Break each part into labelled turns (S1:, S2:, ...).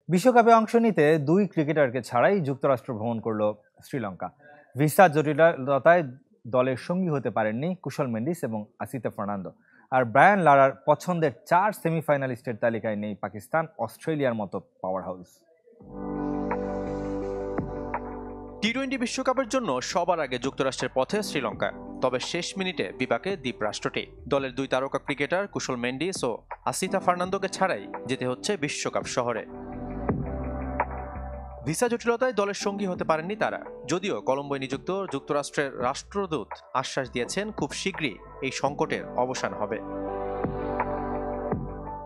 S1: বিশ্বকাপে অংশ নিতে দুই ক্রিকেটারকে ছাড়াই যুক্তরাষ্ট্র ভ্রমণ করল শ্রীলঙ্কা। ভিসা জটিলতায় দলের সঙ্গী হতে পারেননি কুশল মেন্ডিস এবং আসিতা ফার্নান্দো। আর ব্রায়ান লারার পছন্দের 4 সেমিফাইনালিস্টের তালিকায় নেই পাকিস্তান, অস্ট্রেলিয়ার মতো পাওয়ার হাউস।
S2: টি-20 বিশ্বকাপের জন্য সবার আগে যুক্তরাষ্ট্রের পথে শ্রীলঙ্কা। তবে শেষ মিনিটে বিপাকে দ্বীপরাষ্ট্রটি। দলের দুই তারকা ক্রিকেটার কুশল মেন্ডিস ও আসিতা ফার্নান্দোকে ছাড়াই যেতে হচ্ছে বিশ্বকাপ শহরে। ভিসা জটিলতায় দলের সঙ্গী হতে পারেননি তারা, যদিও কলম্বোয় নিযুক্ত যুক্তরাষ্ট্রের রাষ্ট্রদূত আশ্বাস দিয়েছেন খুব শীঘ্রই এই সংকটের অবসান হবে।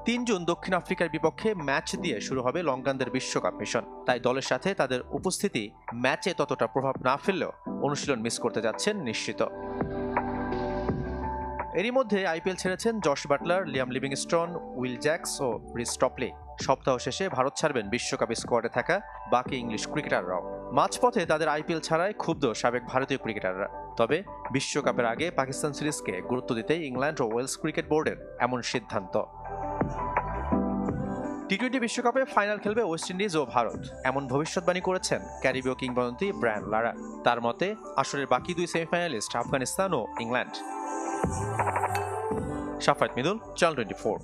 S2: 3 জুন দক্ষিণ আফ্রিকার বিপক্ষে ম্যাচ দিয়ে শুরু হবে লঙ্কানদের বিশ্বকাপ মিশন। তাই দলের সাথে তাদের উপস্থিতি ম্যাচে ততটা প্রভাব না ফেললেও অনুশীলন মিস করতে যাচ্ছেন নিশ্চিত। এরই মধ্যে আইপিএল ছেড়েছেন Jos Buttler, Liam Livingstone, Will Jacks ও রিস টপলি। সপ্তাহ শেষে ভারত ছাড়বেন বিশ্বকাপ স্কোয়াডে থাকা বাকি ইংলিশ ক্রিকেটাররাও। মাঝপথে তাদের আইপিএল ছাড়ায় ক্ষুব্ধ সাবেক ভারতীয় ক্রিকেটাররা। তবে বিশ্বকাপের আগে পাকিস্তান সিরিজকে গুরুত্ব দিতে ইংল্যান্ড ও ওয়েলস ক্রিকেট বোর্ডের এমন সিদ্ধান্ত। টি-20 বিশ্বকাপে ফাইনাল খেলবে ওয়েস্ট ইন্ডিজ ও ভারত, এমন ভবিষ্যৎবাণী করেছেন ক্যারিবীয় কিংবদন্তি ব্রায়ান লারা। তার মতে আসরের বাকি 2 সেমিফাইনালিস্ট আফগানিস্তান ও ইংল্যান্ড। শাফায়েত মিদুল, চ্যানেল 24।